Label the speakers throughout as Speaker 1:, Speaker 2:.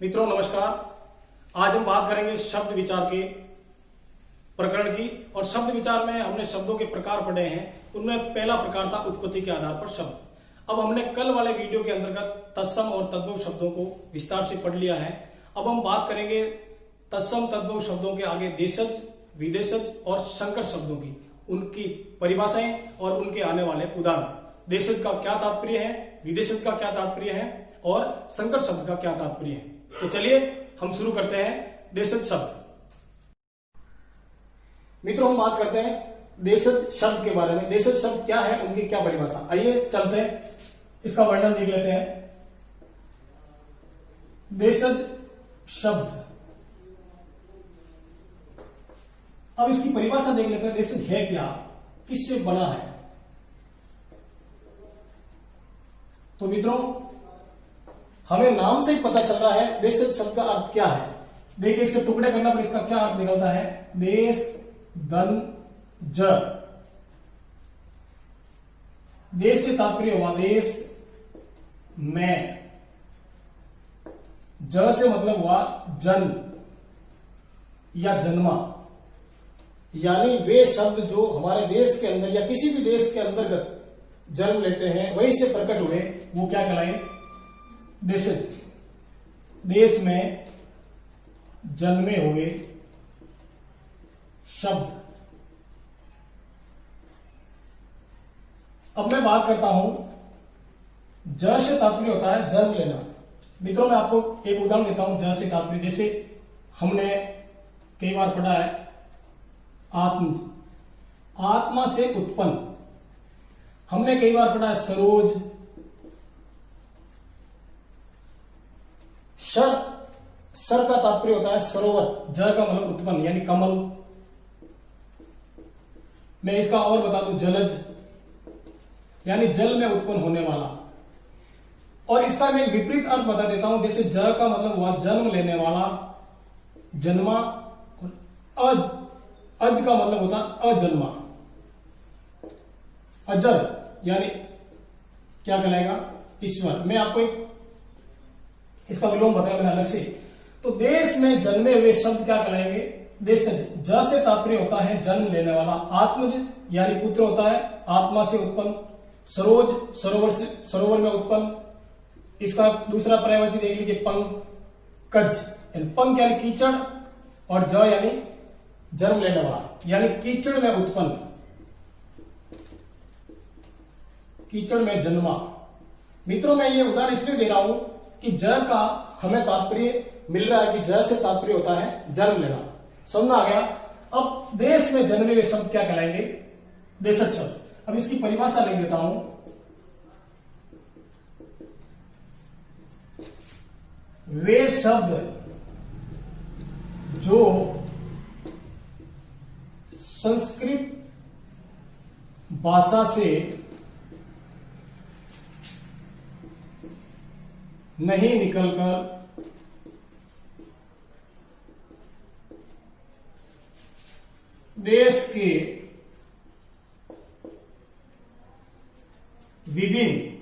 Speaker 1: मित्रों नमस्कार। आज हम बात करेंगे शब्द विचार के प्रकरण की। और शब्द विचार में हमने शब्दों के प्रकार पढ़े हैं। उनमें पहला प्रकार था उत्पत्ति के आधार पर शब्द। अब हमने कल वाले वीडियो के अंतर्गत तत्सम और तद्भव शब्दों को विस्तार से पढ़ लिया है। अब हम बात करेंगे तत्सम तद्भव शब्दों के आगे देशज, विदेशज और संकर शब्दों की, उनकी परिभाषाएं और उनके आने वाले उदाहरण। देशज का क्या तात्पर्य है, विदेशज का क्या तात्पर्य है और संकर शब्द का क्या तात्पर्य है। तो चलिए हम शुरू करते हैं देशज शब्द। मित्रों हम बात करते हैं देशज शब्द के बारे में। देशज शब्द क्या है, उनकी क्या परिभाषा। आइए चलते हैं, इसका वर्णन देख लेते हैं। देशज शब्द, अब इसकी परिभाषा देख लेते हैं। देशज है क्या, किससे बना है। तो मित्रों हमें नाम से ही पता चल रहा है देशज शब्द का अर्थ क्या है। देखिए इसके टुकड़े करना पर इसका क्या अर्थ निकलता है। देश धन ज, देश से तात्पर्य हुआ देश में, ज से मतलब हुआ जन्म या जन्मा, यानी वे शब्द जो हमारे देश के अंदर या किसी भी देश के अंतर्गत जन्म लेते हैं, वहीं से प्रकट हुए, वो क्या कहलाए, देशज। देश में जन्मे हुए शब्द। अब मैं बात करता हूं, ज से तात्पर्य होता है जन्म लेना। मित्रों मैं आपको एक उदाहरण देता हूं ज से तात्पर्य। जैसे हमने कई बार पढ़ा है आत्म, आत्मा से उत्पन्न। हमने कई बार पढ़ा है सरोज, सर का तात्पर्य होता है सरोवर, ज का मतलब उत्पन्न यानी कमल। मैं इसका और बता दूं जलज, यानी जल में उत्पन्न होने वाला। और इसका मैं विपरीत अर्थ बता देता हूं। जैसे ज का मतलब हुआ जन्म लेने वाला, जन्मा। अज का मतलब होता अजन्मा, अजर यानी क्या कहलाएगा, ईश्वर। मैं आपको एक इसका विलोम बताया मैंने अलग से। तो देश में जन्मे हुए शब्द क्या कहलाएंगे, देशज। ज से तात्पर्य होता है जन्म लेने वाला। आत्मज यानी पुत्र होता है, आत्मा से उत्पन्न। सरोज सरोवर में उत्पन्न। इसका दूसरा पर्यायवाची देख लीजिए पंकज, पंक यानी कीचड़, और ज यानी जन्म लेने वाला, यानी कीचड़ में उत्पन्न, कीचड़ में जन्मा। मित्रों मैं ये उदाहरण इसलिए दे रहा हूं कि ज का हमें तात्पर्य मिल रहा है कि ज से तात्पर्य होता है जन्म लेना। समझ आ गया। अब देश में जन्मे हुए शब्द क्या कहलाएंगे, देशज शब्द। अब इसकी परिभाषा लिख देता हूं। वे शब्द जो संस्कृत भाषा से नहीं निकलकर देश के विभिन्न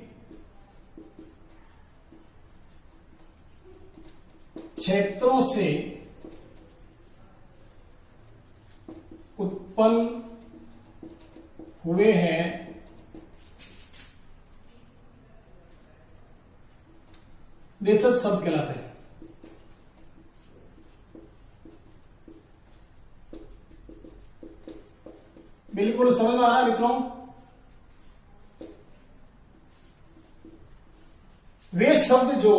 Speaker 1: क्षेत्रों से उत्पन्न हुए हैं, देशज शब्द कहलाते हैं। बिल्कुल समझ में आ रहा है मित्रों। वे शब्द जो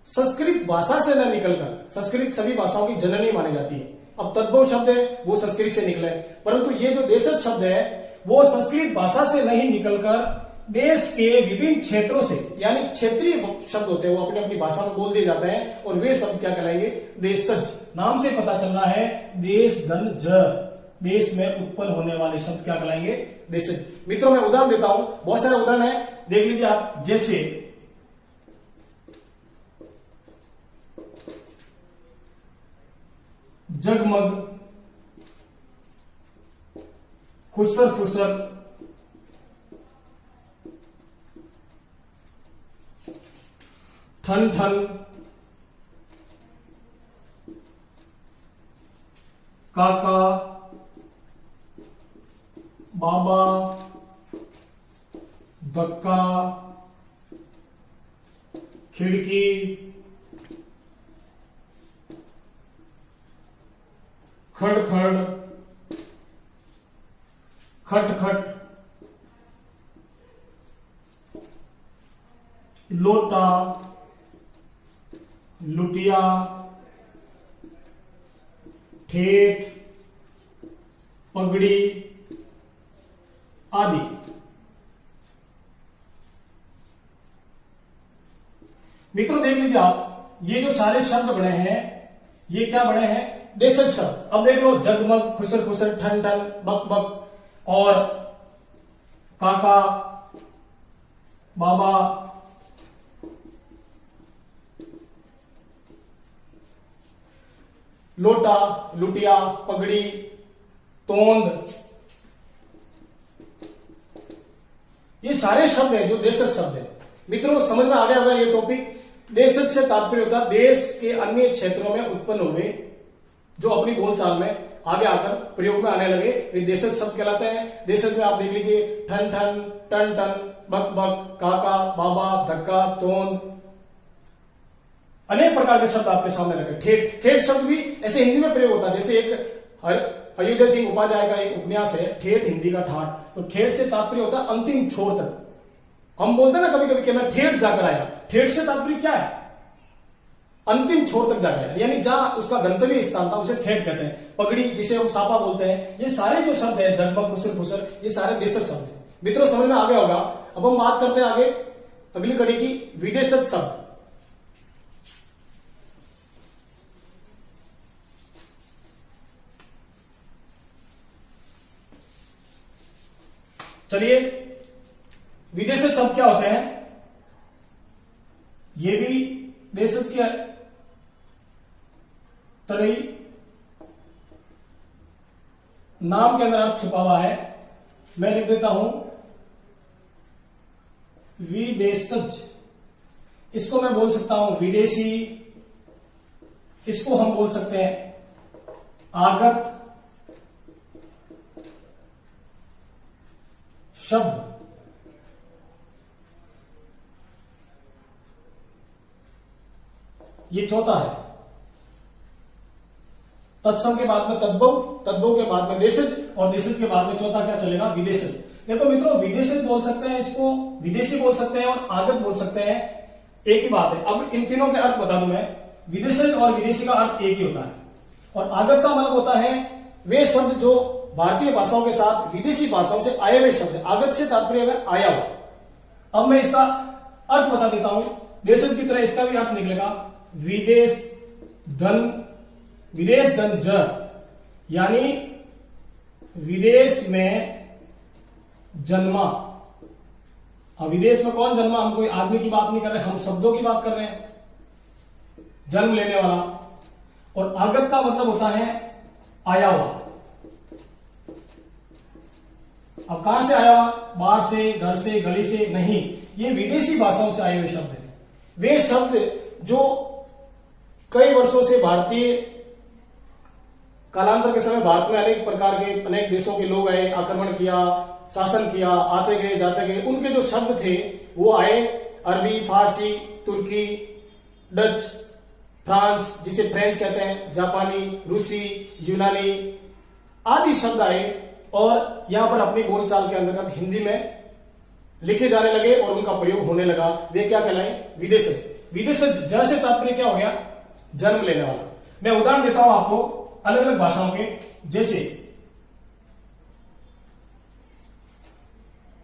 Speaker 1: संस्कृत भाषा से न निकलकर, संस्कृत सभी भाषाओं की जननी मानी जाती है। अब तद्भव शब्द है वो संस्कृत से निकले, परंतु ये जो देशज शब्द है वो संस्कृत भाषा से नहीं निकलकर देश के विभिन्न क्षेत्रों से, यानी क्षेत्रीय शब्द होते हैं, वो अपनी अपनी भाषा में बोल दिए जाते हैं, और वे शब्द क्या कहलाएंगे, देशज। नाम से पता चल रहा है देश धन ज, देश में उत्पन्न होने वाले शब्द क्या कहलाएंगे, देशज। मित्रों मैं उदाहरण देता हूं, बहुत सारे उदाहरण है, देख लीजिए आप। जैसे जगमग, खुसर फुसर, ठन ठन, काका, बाबा, धक्का, खिड़की, खड़खड़, खटखट, लोटा, लुटिया, ठेठ, पगड़ी आदि। मित्रों देख लीजिए आप, ये जो सारे शब्द बने हैं ये क्या बने हैं? देशज शब्द। अब देख लो, जगमग, खुसर खुसर, ठन ठन, बक बक और काका, बाबा, लोटा, लुटिया, पगड़ी, तोंद, ये सारे शब्द हैं जो देशज शब्द है। मित्रों समझ में आ गया होगा ये टॉपिक। देशज से तात्पर्य होता है देश के अन्य क्षेत्रों में उत्पन्न हुए जो अपनी बोलचाल में आगे आकर प्रयोग में आने लगे, वे देशज शब्द कहलाते हैं। देशज में आप देख लीजिए, ठन ठन, टन टन, बक बक, काका, बाबा, धक्का, तोंद, अनेक प्रकार के शब्द आपके सामने रखे। ठेठ, ठेठ शब्द भी ऐसे हिंदी में प्रयोग होता है। जैसे एक अयोध्या सिंह उपाध्याय का एक उपन्यास है, ठेठ हिंदी का ठाठ। तो ठेठ से तात्पर्य होता है अंतिम छोर तक। हम बोलते हैं ना कभी कभी कि मैं ठेठ जाकर आया, ठेठ से तात्पर्य क्या है? अंतिम छोर तक जाकर आया, यानी जहां उसका गंतव्य स्थान था उसे ठेठ कहते हैं। पगड़ी जिसे हम सापा बोलते हैं, ये सारे जो शब्द है, जगमग, खुसर खुसर, ये सारे देशज शब्द है। मित्रों समझ में आ गया होगा। अब हम बात करते हैं आगे अगली कड़ी की, विदेशज शब्द। चलिए, विदेशज शब्द क्या होते हैं? ये भी देशज की तरह ही नाम के अंदर अर्थ छुपा हुआ है। मैं लिख देता हूं विदेशज। इसको मैं बोल सकता हूं विदेशी, इसको हम बोल सकते हैं आगत शब्द। ये चौथा है। तत्सम के बाद में तद्भव, तद्भव के बाद में देशज और देशज के बाद में चौथा क्या चलेगा? विदेशज। देखो मित्रों, विदेशज बोल सकते हैं, इसको विदेशी बोल सकते हैं और आगत बोल सकते हैं, एक ही बात है। अब इन तीनों के अर्थ बता दूं मैं। विदेशज और विदेशी का अर्थ एक ही होता है, और आगत का मतलब होता है वे शब्द जो भारतीय भाषाओं के साथ विदेशी भाषाओं से आए हुए शब्द। आगत से तात्पर्य है आया हुआ। अब मैं इसका अर्थ बता देता हूं। देशज की तरह इसका भी अर्थ निकलेगा विदेश धन, विदेश धन जर, यानी विदेश में जन्मा। अब विदेश में कौन जन्मा? हम कोई आदमी की बात नहीं कर रहे, हम शब्दों की बात कर रहे हैं, जन्म लेने वाला। और आगत का मतलब होता है आया हुआ। अब कहां से आया हुआ? बाहर से, घर से, गली से नहीं, ये विदेशी भाषाओं से आए हुए शब्द हैं। वे शब्द जो कई वर्षों से भारतीय, कालांतर के समय भारत में अनेक प्रकार के, अनेक देशों के लोग आए, आक्रमण किया, शासन किया, आते गए जाते गए, उनके जो शब्द थे वो आए। अरबी, फारसी, तुर्की, डच, फ्रांस जिसे फ्रेंच कहते हैं, जापानी, रूसी, यूनानी आदि शब्द आए और यहां पर अपनी बोलचाल के अंतर्गत हिंदी में लिखे जाने लगे और उनका प्रयोग होने लगा। वे क्या कहलाए? विदेशज। विदेशज जड़ से तात्पर्य क्या हो गया? जन्म लेने वाला। मैं उदाहरण देता हूं आपको अलग अलग भाषाओं के। जैसे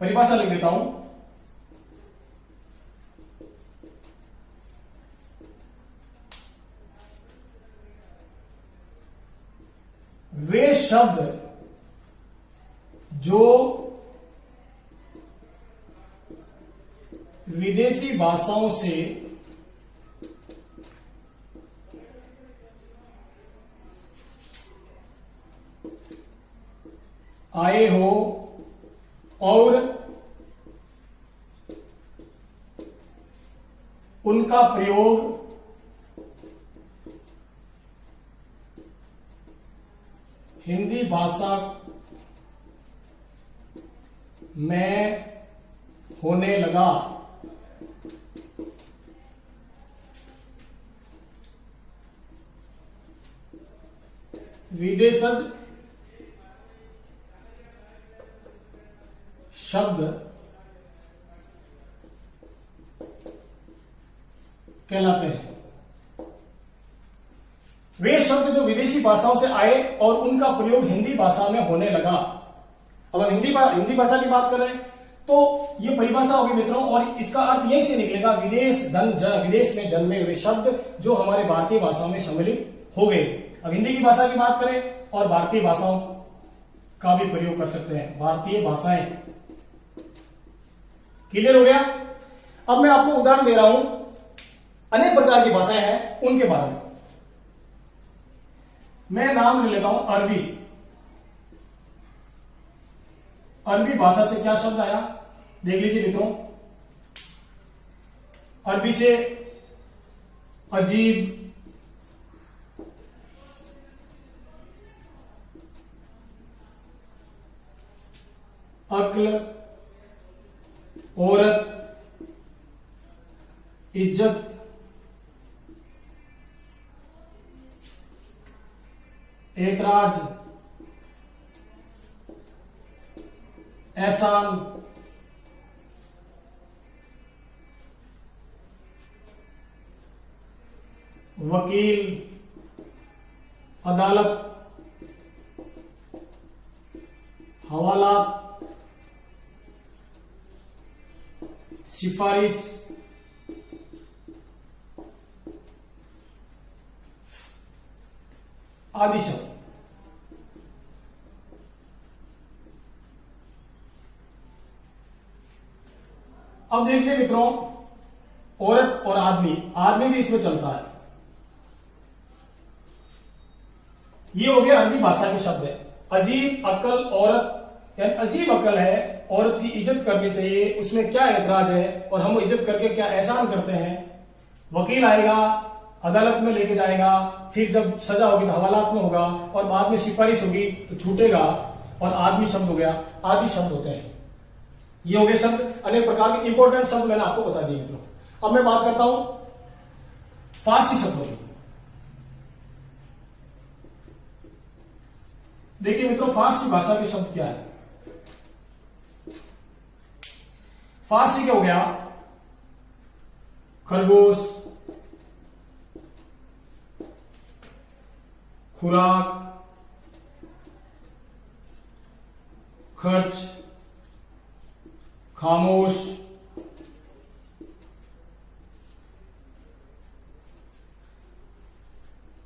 Speaker 1: परिभाषा लिख देता हूं, वे शब्द जो विदेशी भाषाओं से आए हो और उनका प्रयोग हिंदी भाषा में होने लगा। विदेशज शब्द कहलाते हैं। वे शब्द जो विदेशी भाषाओं से आए और उनका प्रयोग हिंदी भाषा में होने लगा। अब हम हिंदी भाषा की बात कर रहे हैं तो ये परिभाषा होगी मित्रों, और इसका अर्थ यही से निकलेगा विदेश में जन्मे हुए शब्द जो हमारे भारतीय भाषा में सम्मिलित हो गए। अब हिंदी की भाषा की बात करें और भारतीय भाषाओं का भी प्रयोग कर सकते हैं, भारतीय भाषाएं। क्लियर हो गया। अब मैं आपको उदाहरण दे रहा हूं, अनेक प्रकार की भाषाएं हैं उनके बारे में। मैं नाम ले लेता हूं अरबी। अरबी भाषा से क्या शब्द आया देख लीजिए मित्रों। अरबी से अजीब, अक्ल, औरत, इज्जत, ऐतराज, एहसान, वकील, अदालत, हवालात, सिफारिश, आदि शब्द। अब देखिए मित्रों, औरत और आदमी भी इसमें चलता है। ये हो गया अरबी भाषा के शब्द है। अजीब, अकल, औरत, यानी अजीब अकल है, औरत की इज्जत करनी चाहिए, उसमें क्या ऐतराज है और हम इज्जत करके क्या एहसान करते हैं। वकील आएगा, अदालत में लेके जाएगा, फिर जब सजा होगी तो हवालात में होगा, और बाद में सिफारिश होगी तो छूटेगा, और आदमी शब्द हो गया, आदि शब्द होते हैं। ये हो गए शब्द, अनेक प्रकार के इंपॉर्टेंट शब्द मैंने आपको बता दिए मित्रों। अब मैं बात करता हूं फारसी शब्दों की। देखिए मित्रों, फारसी भाषा के शब्द क्या है। फारसी क्या हो गया, खरगोश, खुराक, खर्च, खामोश,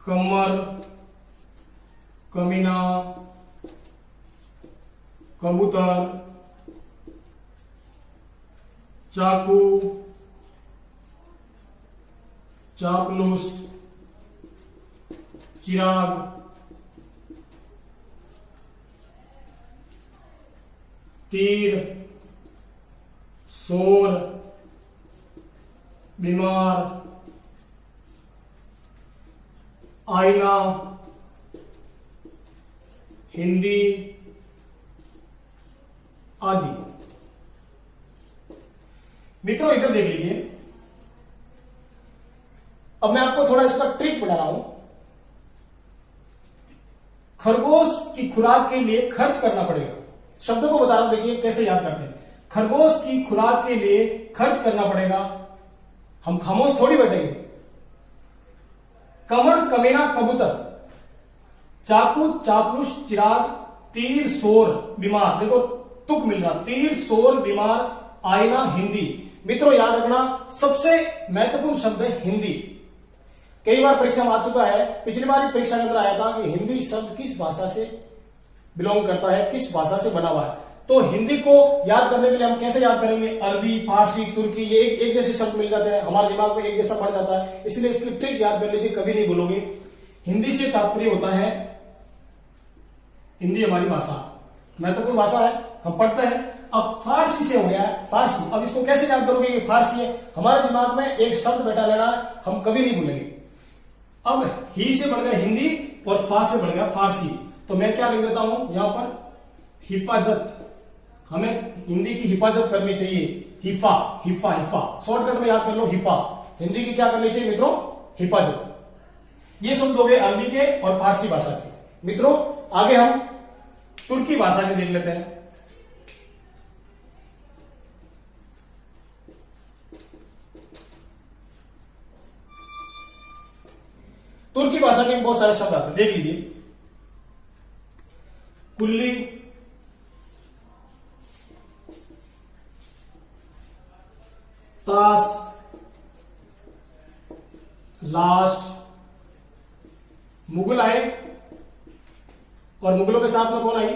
Speaker 1: कमर, कमीना, कबूतर, चाकू, चापलूस, चिराग, तीर, शोर, बीमार, आईना, हिंदी आदि। मित्रों इधर देख लीजिए, अब मैं आपको थोड़ा इसका ट्रिक बता रहा हूं। खरगोश की खुराक के लिए खर्च करना पड़ेगा। शब्दों को बता रहा हूं, देखिए कैसे याद करते हैं। खरगोश की खुराक के लिए खर्च करना पड़ेगा, हम खामोश थोड़ी बैठेंगे। कमर, कमीना, कबूतर, चाकू, चापलूस, चिराग, तीर, शोर, बीमार। देखो तुक मिल रहा, तीर, शोर, बीमार, आईना, हिंदी। मित्रों याद रखना, सबसे महत्वपूर्ण शब्द है हिंदी। कई बार परीक्षा में आ चुका है, पिछली बार परीक्षा में आया था कि हिंदी शब्द किस भाषा से बिलोंग करता है, किस भाषा से बना हुआ है। तो हिंदी को याद करने के लिए हम कैसे याद करेंगे, अरबी, फारसी, तुर्की, ये एक जैसे शब्द मिल जाते हैं, हमारे दिमाग में एक जैसा पड़ जाता है, इसलिए इसकी ट्रिक याद कर लीजिए, कभी नहीं भूलोगे। हिंदी से तात्पर्य होता है, हिंदी हमारी भाषा, महत्वपूर्ण भाषा है, हम पढ़ते हैं। अब फारसी से हो गया है फारसी, अब इसको कैसे याद करोगे कि फारसी है, हमारे दिमाग में एक शब्द बैठा रहना है, हम कभी नहीं भूलेंगे। अब ही से बन गया हिंदी और फा से बन गया फारसी। तो मैं क्या लिख देता हूं यहां पर, हिफाजत। हमें हिंदी की हिफाजत करनी चाहिए, हिफा हिफा हिफा, शॉर्टकट में याद कर लो, हिफा। हिंदी की क्या करनी चाहिए मित्रों, हिफाजत। ये शब्द हो गए अरबी के और फारसी भाषा के। मित्रों आगे हम तुर्की भाषा के देख लेते हैं। तुर्की भाषा के बहुत सारे शब्द आते हैं, देख लीजिए। कुल्ली, ताश, लाश। मुगल आए और मुगलों के साथ में कौन आई,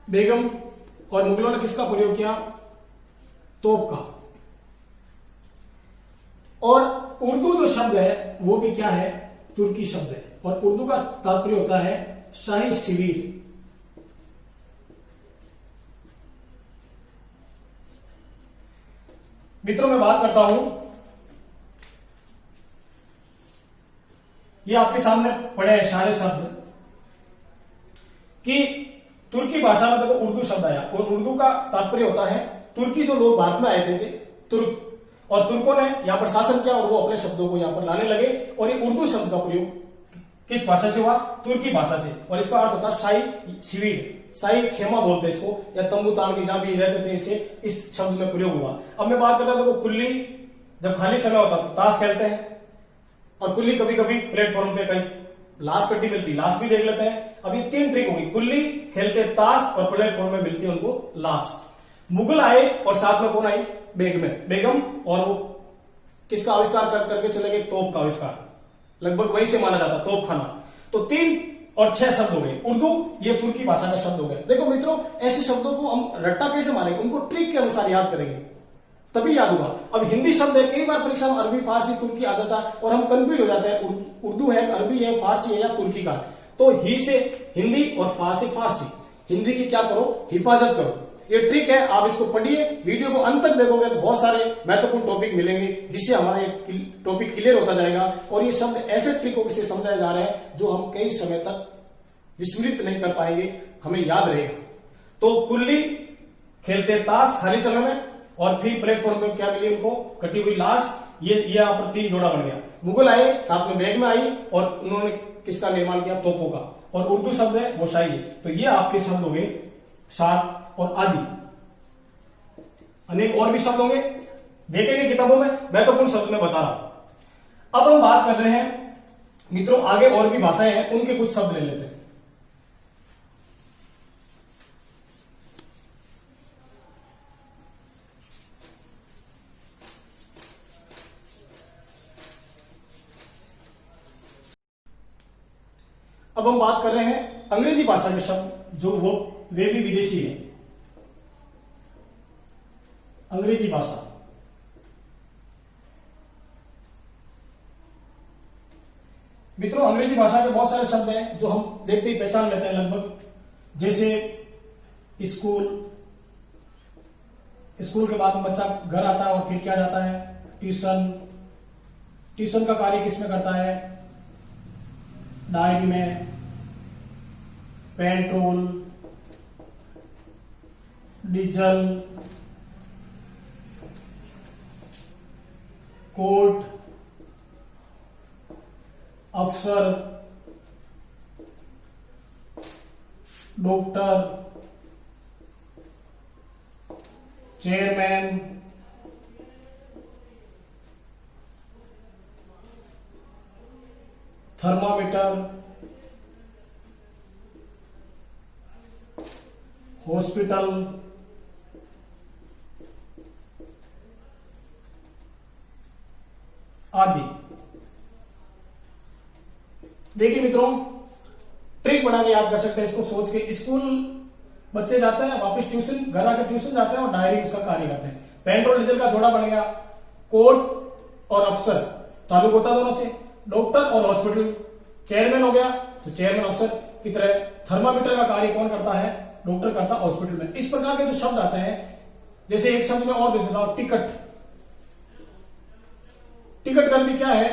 Speaker 1: बेगम। और मुगलों ने किसका प्रयोग किया, तोप का। और उर्दू जो शब्द है वो भी क्या है, तुर्की शब्द है। और उर्दू का तात्पर्य होता है शाही शिविर। मित्रों मैं बात करता हूं, ये आपके सामने पड़े हैं सारे शब्द कि तुर्की भाषा में देखो उर्दू शब्द आया, और उर्दू का तात्पर्य होता है तुर्की। जो लोग भारत में आए थे तुर्क, और तुर्कों ने यहां पर शासन किया और वो अपने शब्दों को यहां पर लाने लगे। और ये उर्दू शब्द का प्रयोग किस भाषा से हुआ, तुर्की भाषा से। और इसका अर्थ होता है शाही शिविर, शाही खेमा बोलते हैं इसको, या तंबू तान के जहां भी रहते थे, इसे इस शब्द में प्रयोग हुआ। अब मैं बात करता हूं, देखो कुल्ली, जब खाली समय होता तो ताश खेलते हैं। और कुल्ली कभी कभी प्लेटफॉर्म पे कहीं लाश पेटी मिलती, लाश भी देख लेते हैं। अब ये 3 ट्रिक होगी, कुल्ली खेलते ताश और प्लेटफॉर्म में मिलती है उनको लाश। मुगल आए और साथ में कौन आई, बेगम। और वो किसका आविष्कार करके चले गए, तोप का आविष्कार। लगभग वहीं से माना जाता, तोप खाना। तो 3 और 6 शब्द हो गए। उर्दू ये तुर्की भाषा का शब्द हो गए। देखो मित्रों ऐसे शब्दों को हम रट्टा कैसे मारेंगे, उनको ट्रिक के अनुसार याद करेंगे तभी याद होगा। अब हिंदी शब्द है, कई बार परीक्षा में अरबी फारसी तुर्की आ जाता है और हम कंफ्यूज हो जाते हैं, उर्दू है, अरबी है, फारसी है या तुर्की का। तो ही से हिंदी और फा से फारसी। हिंदी की क्या करो, हिफाजत करो। ये ट्रिक है, आप इसको पढ़िए, वीडियो को अंत तक देखोगे तो बहुत सारे महत्वपूर्ण टॉपिक मिलेंगे, जिससे हमारा ये टॉपिक क्लियर होता जाएगा। और ये शब्द ऐसे ट्रिकों से समझाए जा रहे हैं जो हम कई समय तक विस्मृत नहीं कर पाएंगे, हमें याद रहेगा। तो कुल्ली खेलते ताश खाली समय में, और फिर प्लेटफॉर्म पे क्या मिली उनको, कटी हुई लाश। ये यहाँ पर 3 जोड़ा बन गया। मुगल आए, साथ में बेगम आई, और उन्होंने किसका निर्माण किया, तोपों का। और उर्दू शब्द है वो शाही है। तो ये आपके शब्द हो गए, सात और आदि। अनेक और भी शब्द होंगे, देखेंगे किताबों में, मैं तो कुछ शब्द में बता रहा हूं। अब हम बात कर रहे हैं मित्रों, आगे और भी भाषाएं हैं, उनके कुछ शब्द ले लेते हैं। अब हम बात कर रहे हैं अंग्रेजी भाषा के शब्द, जो वे भी विदेशी है। अंग्रेजी भाषा, मित्रों अंग्रेजी भाषा के बहुत सारे शब्द हैं जो हम देखते ही पहचान लेते हैं लगभग। जैसे स्कूल, स्कूल के बाद में बच्चा घर आता है और फिर क्या जाता है, ट्यूशन। ट्यूशन का कार्य किसमें करता है, डायरी में। पेट्रोल, डीजल, कोर्ट, अफसर, डॉक्टर, चेयरमैन, थर्मामीटर, हॉस्पिटल, आदि। देखिए मित्रों, ट्रिक बना के याद कर सकते हैं इसको सोच के। स्कूल बच्चे जाते हैं, वापस ट्यूशन, घर आकर ट्यूशन जाते हैं और डायरी उसका कार्य करते हैं। पेट्रोल डीजल का जोड़ा बन गया। कोर्ट और अफसर ताल्लुक होता है दोनों से। डॉक्टर और हॉस्पिटल, चेयरमैन हो गया तो चेयरमैन अफसर की तरह। थर्मामीटर का कार्य कौन करता है, डॉक्टर करता है हॉस्पिटल में। इस प्रकार के जो शब्द आते हैं, जैसे एक शब्द में और दे देता हूं, टिकट। टिकट का भी क्या है,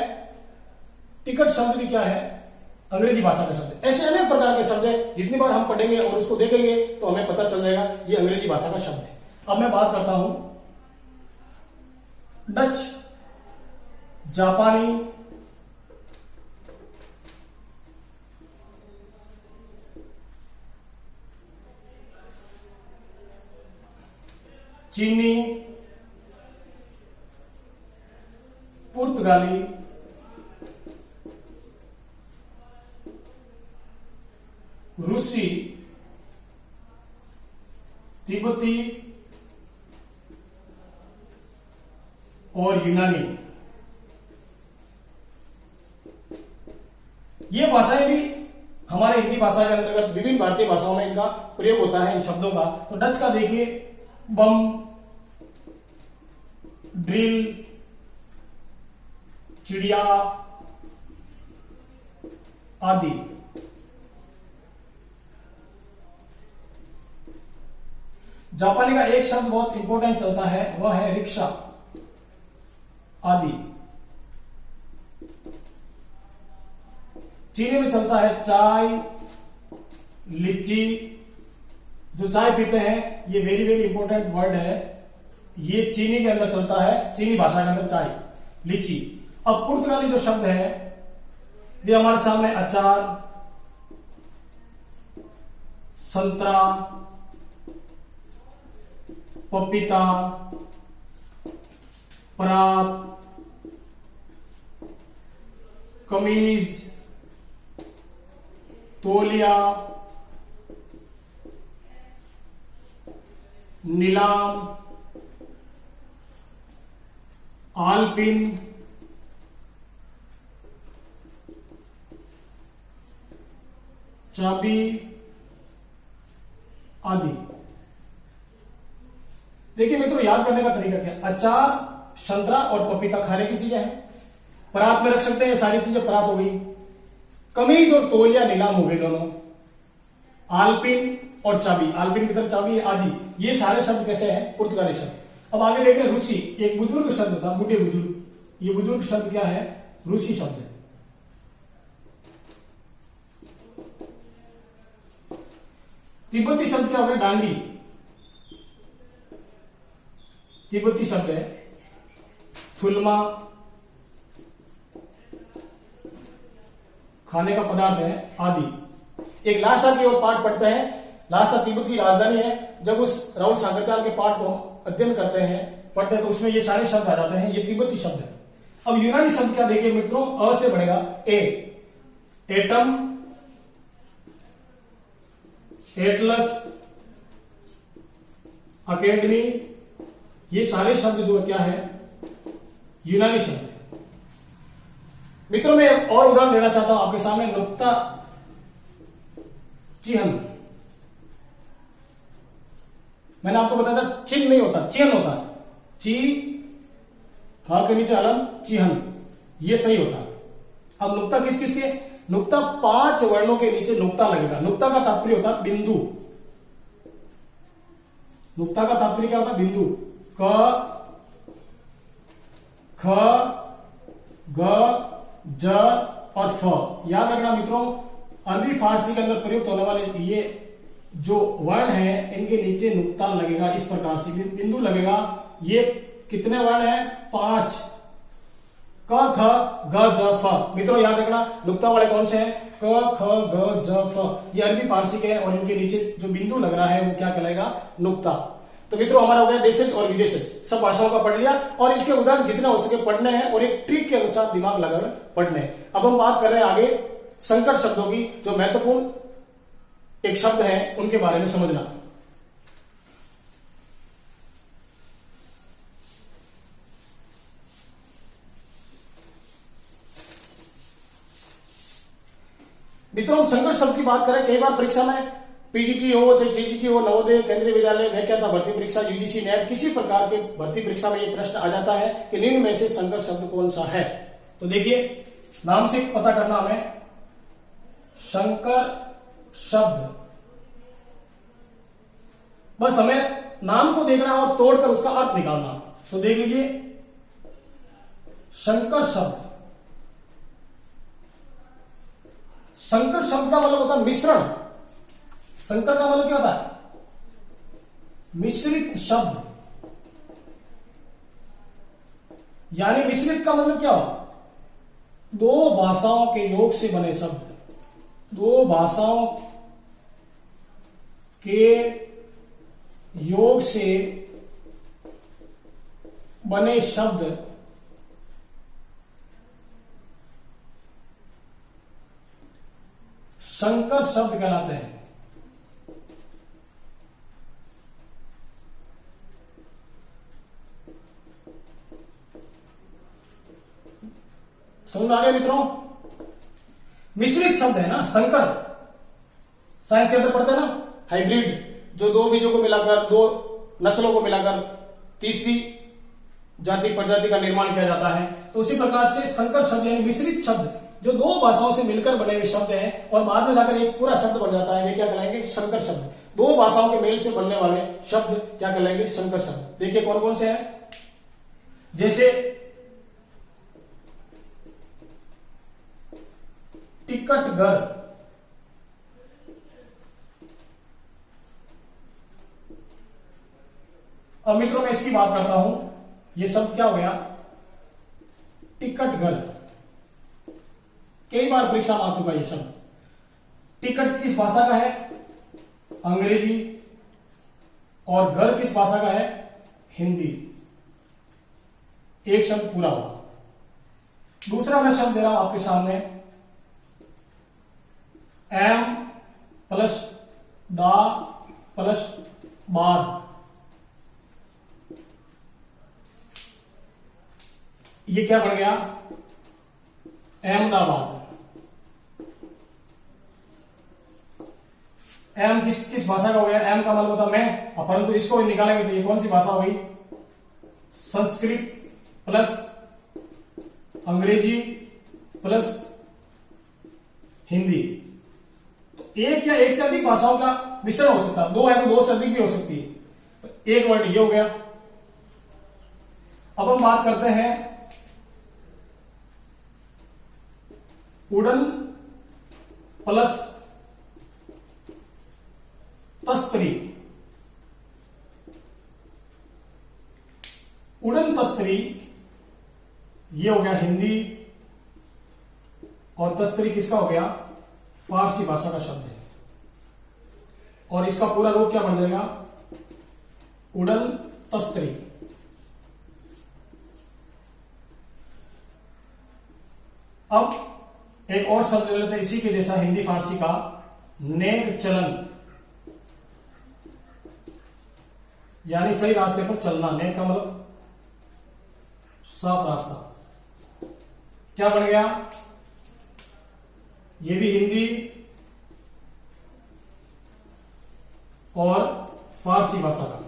Speaker 1: टिकट शब्द भी क्या है, अंग्रेजी भाषा का शब्द है। ऐसे अनेक प्रकार के शब्द है, जितनी बार हम पढ़ेंगे और उसको देखेंगे तो हमें पता चल जाएगा ये अंग्रेजी भाषा का शब्द है। अब मैं बात करता हूं डच, जापानी, चीनी, पुर्तगाली, रूसी, तिब्बती और यूनानी। ये भाषाएं भी हमारे हिंदी भाषा के अंतर्गत विभिन्न भारतीय भाषाओं में इनका प्रयोग होता है इन शब्दों का। तो डच का देखिए बम, ड्रिल, चिड़िया आदि। जापानी का एक शब्द बहुत इंपॉर्टेंट चलता है, वह है रिक्शा आदि। चीनी में चलता है चाय, लीची। जो चाय पीते हैं, ये वेरी वेरी इंपॉर्टेंट वर्ड है, ये चीनी के अंदर चलता है, चीनी भाषा के अंदर चाय, लीची। अब पुर्तगाली जो शब्द है ये हमारे सामने अचार, संतरा, पपीता, परात, कमीज, तौलिया, नीलाम, आलपिन, चाबी आदि। देखिए मित्रों, याद करने का तरीका क्या है। अचार, संतरा और पपीता खाने की चीजें हैं, परात में रख सकते हैं, सारी चीजें परात हो गई। कमीज और तौलिया नीलाम हो गए दोनों। आलपिन और चाबी, आलपिन की तरफ चाबी आदि, ये सारे शब्द कैसे हैं, पुर्तगाली शब्द। अब आगे देख रहे हैं रूसी, एक बुजुर्ग शब्द था, बूढ़े बुजुर्ग। ये बुजुर्ग शब्द क्या है, रूसी शब्द है। तिब्बती शब्द क्या हो गया, डांडी, तिब्बती शब्द है। थुलमा खाने का पदार्थ है आदि। एक लासा की ओर पाठ पढ़ते हैं। लासा तिब्बत की राजधानी है। जब उस राहुल सागरताल के पाठ को हम अध्ययन करते हैं, पढ़ते हैं, तो उसमें ये सारे शब्द आ जाते हैं, ये तिब्बती शब्द है। अब यूनानी शब्द क्या देखिए मित्रों, अ से बढ़ेगा ए, एटम, एटलस, अकेडमी, ये सारे शब्द जो क्या है, यूनानी शब्द है। मित्रों मैं एक और उदाहरण देना चाहता हूं आपके सामने, नुक्ता चिन्ह। मैंने आपको बताया था चिन्ह नहीं होता, चिन्ह होता है। ची हा के नीचे अलंत चिन्ह, ये सही होता है। अब नुक्ता किस किस के, नुक्ता 5 वर्णों के नीचे नुक्ता लगेगा। नुक्ता का तात्पर्य होता है बिंदु। नुक्ता का तात्पर्य क्या होता है, बिंदु। क, ख, ग, ज और फ। याद रखना मित्रों, अरबी फारसी के अंदर प्रयुक्त होने वाले ये जो वर्ण है, इनके नीचे नुक्ता लगेगा, इस प्रकार से बिंदु लगेगा। ये कितने वर्ण है, 5, क, ख, ग, ज, फ। मित्रों याद रखना, नुक्ता वाले कौन से हैं, क, ख, ग, ज, फ। ये अरबी फारसी के हैं और इनके नीचे जो बिंदु लग रहा है वो क्या कहलाएगा, नुक्ता। तो मित्रों हमारा हो गया देशज और विदेशज, सब भाषाओं का पढ़ लिया, और इसके उदाहरण जितना हो सके पढ़ने हैं और एक ट्रिक के अनुसार दिमाग लगाकर पढ़ने हैं। अब हम बात कर रहे हैं आगे संकर शब्दों की, जो महत्वपूर्ण एक शब्द है उनके बारे में समझना। मित्रों हम संकर शब्द की बात करें, कई बार परीक्षा में पीजीटी हो चाहे टीजीटी हो, नवोदय, केंद्रीय विद्यालय, व्याख्याता भर्ती परीक्षा, यूजीसी नेट, किसी प्रकार के भर्ती परीक्षा में ये प्रश्न आ जाता है कि निम्न में से संकर शब्द कौन सा है। तो देखिए नाम से पता करना हमें, संकर शब्द, बस हमें नाम को देखना और तोड़कर उसका अर्थ निकालना। तो देख लीजिए संकर शब्द, संकर शब्द का मतलब होता है मिश्रण। संकर का मतलब क्या होता है? मिश्रित शब्द। यानी मिश्रित का मतलब क्या हो? दो भाषाओं के योग से बने शब्द। दो भाषाओं के योग से बने शब्द संकर शब्द कहलाते हैं। समझ में आ गया मित्रों? मिश्रित शब्द है ना संकर, साइंस के अंदर पढ़ते हैं ना, हाइब्रिड, जो दो बीजों को मिलाकर, दो नस्लों को मिलाकर तीसरी जाति प्रजाति का निर्माण किया जाता है। तो उसी प्रकार से संकर शब्द यानी मिश्रित शब्द जो दो भाषाओं से मिलकर बने हुए शब्द हैं और बाद में जाकर एक पूरा शब्द बन जाता है, वे क्या कहलाएंगे? संकर शब्द। दो भाषाओं के मेल से बनने वाले शब्द क्या कहलाएंगे? संकर शब्द। देखिए कौन कौन से हैं। जैसे टिकट घर, अब मित्रों मैं इसकी बात करता हूं। ये शब्द क्या हो गया? टिकट घर। कई बार परीक्षा में आ चुका ये शब्द। टिकट किस भाषा का है? अंग्रेजी। और घर किस भाषा का है? हिंदी। एक शब्द पूरा हुआ। दूसरा मैं शब्द दे रहा हूं आपके सामने, एम प्लस दा प्लस बाद। ये क्या बन गया? अहमदाबाद। एम किस भाषा का हो गया? एम का मतलब होता मैं, परंतु इसको निकालेंगे तो ये कौन सी भाषा हो गई? संस्कृत प्लस अंग्रेजी प्लस हिंदी। तो एक या एक से अधिक भाषाओं का मिश्रण हो सकता है। दो है तो दो से अधिक भी हो सकती है। तो एक वर्ड ये हो गया। अब हम बात करते हैं उड़न प्लस तस्तरी। उड़न तस्तरी ये हो गया हिंदी, और तस्तरी किसका हो गया? फारसी भाषा का शब्द है। और इसका पूरा रूप क्या बन जाएगा? उड़न तस्तरी। अब एक और शब्द ले लेते हैं इसी के जैसा हिंदी फारसी का, नेक चलन, यानी सही रास्ते पर चलना। नेक का मतलब साफ रास्ता। क्या बन गया? ये भी हिंदी और फारसी भाषा का,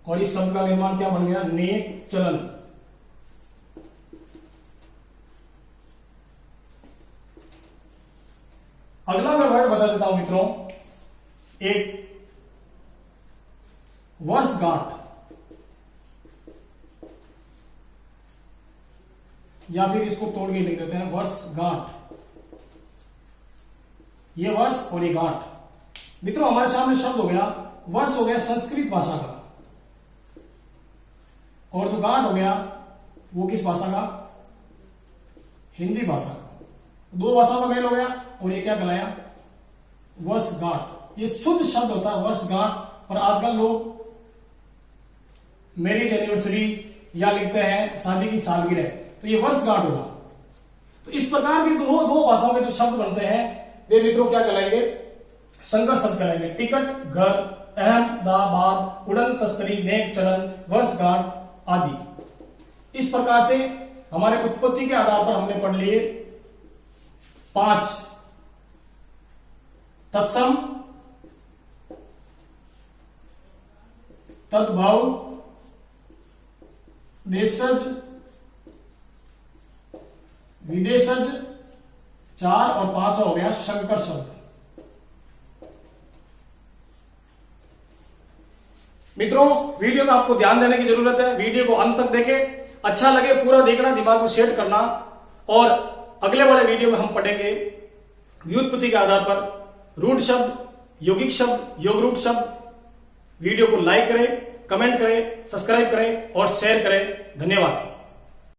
Speaker 1: और इस शब्द का निर्माण क्या बन गया? नेक चलन। अगला मैं वर्ड बता देता हूं मित्रों, एक वर्षगांठ, या फिर इसको तोड़ के लिख देते हैं वर्षगांठ। ये वर्ष और ये गांठ। मित्रों हमारे सामने शब्द हो गया, वर्ष हो गया संस्कृत भाषा का, और जो गांठ हो गया वो किस भाषा का? हिंदी भाषा का। दो भाषाओं का मेल हो गया, और ये क्या कहलाया? वर्षगांठ। ये शुद्ध शब्द होता है वर्षगांठ। और आजकल लोग मैरिज एनिवर्सरी या लिखते हैं शादी की सालगिरह, तो ये वर्षगांठ होगा। तो इस प्रकार के दो भाषाओं के जो शब्द बनते हैं वे मित्रों क्या कहलाएंगे? संकर शब्द कहलाएंगे। टिकट घर, अहमदाबाद, उड़न तस्तरी, नेक चलन, वर्षगांठ आदि। इस प्रकार से हमारे उत्पत्ति के आधार पर हमने पढ़ लिए 5 तत्सम, तद्भव, देशज, विदेशज, 4 और 5 हो गया संकर शब्द। मित्रों वीडियो में आपको ध्यान देने की जरूरत है। वीडियो को अंत तक देखें, अच्छा लगे पूरा देखना, दिमाग में सेट करना, और अगले वाले वीडियो में हम पढ़ेंगे व्युत्पत्ति के आधार पर रूढ़ शब्द, यौगिक शब्द, योग रूढ़ शब्द। वीडियो को लाइक करें, कमेंट करें, सब्सक्राइब करें और शेयर करें। धन्यवाद।